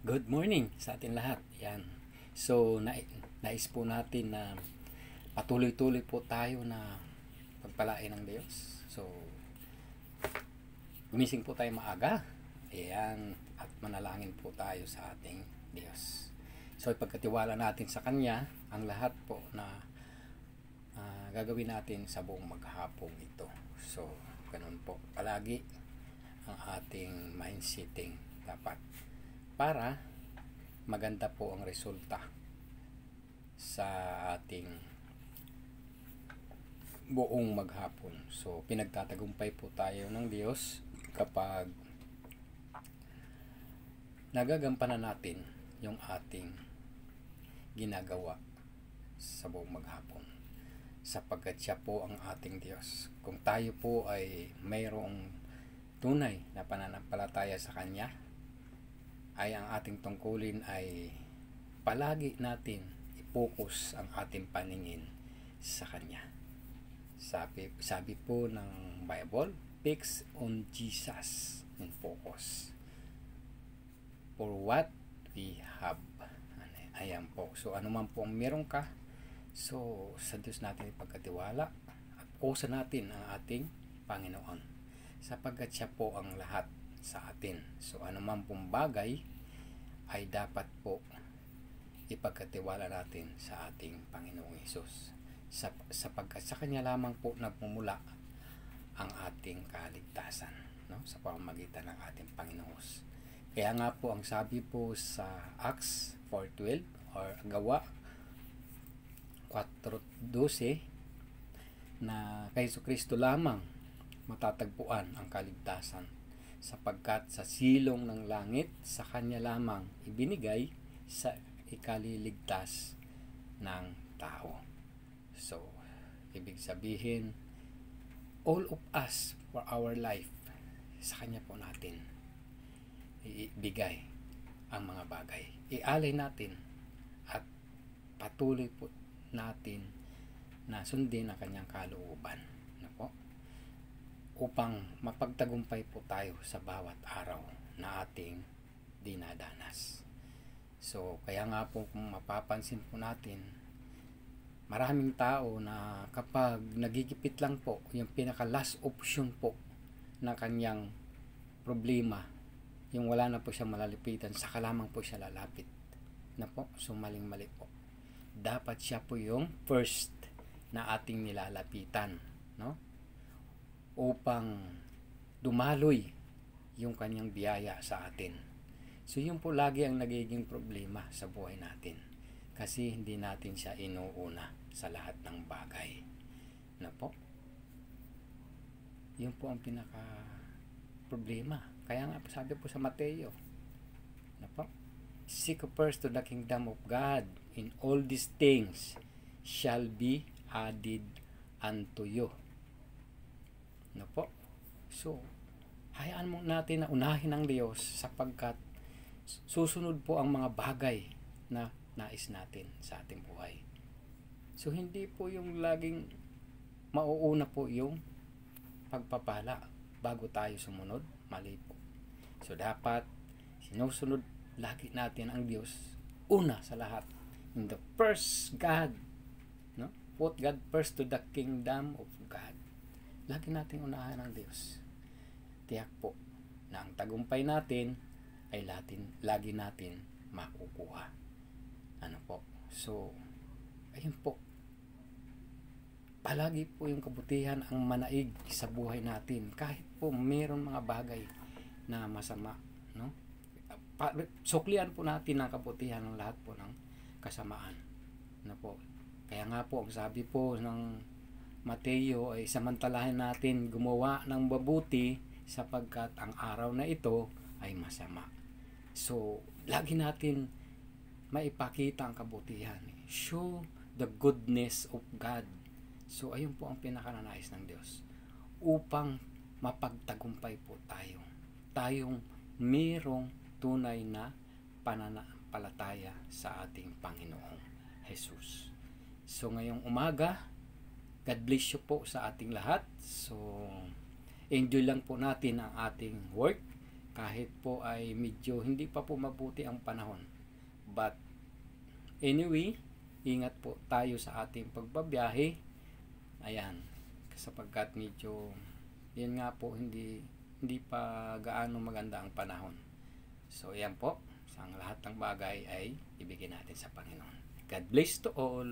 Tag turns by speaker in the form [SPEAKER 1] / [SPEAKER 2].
[SPEAKER 1] Good morning sa atin lahat. Yan. So, nais po natin na patuloy-tuloy po tayo na pagpalain ng Diyos. So, gumising po tayo maaga. Ayan. At manalangin po tayo sa ating Diyos. So, ipagkatiwala natin sa Kanya ang lahat po na gagawin natin sa buong maghapong ito. So, ganun po. Palagi ang ating mindsetting dapat para maganda po ang resulta sa ating buong maghapon. So, pinagtatagumpay po tayo ng Diyos kapag nagagampanan natin yung ating ginagawa sa buong maghapon. Sapagkat siya po ang ating Diyos. Kung tayo po ay mayroong tunay na pananampalataya sa Kanya, ay ang ating tungkulin ay palagi natin i-focus ang ating paningin sa Kanya. Sabi po ng Bible, fix on Jesus and focus for what we have. Ayan po. So, ano man po ang meron ka, so, sa Diyos natin ipagkatiwala at pusa natin ang ating Panginoon. Sapagkat siya po ang lahat sa atin. So, anuman pong bagay ay dapat po ipagkatiwala natin sa ating Panginoong Hesus. Sapagkat sa Kanya lamang po nagmumula ang ating kaligtasan, no? Sa pamamagitan ng ating Panginoon. Kaya nga po ang sabi po sa Acts 4:12 or Gawa 4:12 na kay Jesucristo lamang matatagpuan ang kaligtasan, sapagkat sa silong ng langit sa Kanya lamang ibinigay sa ikaliligtas ng tao. So, ibig sabihin, all of us for our life, sa Kanya po natin ibigay ang mga bagay. Ialay natin at patuloy po natin na sundin ang Kanyang kalooban. Ano po? Upang mapagtagumpay po tayo sa bawat araw na ating dinadanas. So, kaya nga po kung mapapansin po natin, maraming tao na kapag nagigipit lang po, yung pinaka last option po ng kanyang problema, yung wala na po siya malalipitan, saka lamang po siya lalapit. Na po, so maling-mali po. Dapat siya po yung first na ating nilalapitan, no? Upang dumaloy yung kanyang biyaya sa atin. So, yun po lagi ang nagiging problema sa buhay natin. Kasi hindi natin siya inuuna sa lahat ng bagay. Na po? Yun po ang pinaka problema. Kaya nga sabi po sa Mateo, na po? Seek first to the kingdom of God, in all these things shall be added unto you. No po? So, hayaan mo natin na unahin ng Diyos sapagkat susunod po ang mga bagay na nais natin sa ating buhay. So, hindi po yung laging mauuna po yung pagpapala bago tayo sumunod. Mali po. So, dapat sinusunod lagi natin ang Diyos una sa lahat. In the first God, no? Put God first to the kingdom of God. Lagi natin unahan ng Diyos. Tiyak po na ang tagumpay natin ay lagi natin makukuha. Ano po? So, ayun po. Palagi po yung kabutihan ang manaig sa buhay natin. Kahit po mayroon mga bagay na masama, no? Suklian po natin ang kabutihan ng lahat po ng kasamaan. Ano po? Kaya nga po, ang sabi po ng Mateo ay samantalahin natin gumawa ng mabuti sapagkat ang araw na ito ay masama. So, lagi natin maipakita ang kabutihan. Show the goodness of God. So, ayun po ang pinakananais ng Diyos. Upang mapagtagumpay po tayo. Tayong mayroong tunay na pananampalataya sa ating Panginoong Jesus. So, ngayong umaga, God bless you po sa ating lahat. So, enjoy lang po natin ang ating work kahit po ay medyo hindi pa po mabuti ang panahon. But anyway, ingat po tayo sa ating pagbabiyahe. Ayan, sapagkat medyo yan nga po, hindi pa gaano maganda ang panahon. So ayan po, sa lahat ng bagay ay ibigay natin sa Panginoon. God bless to all.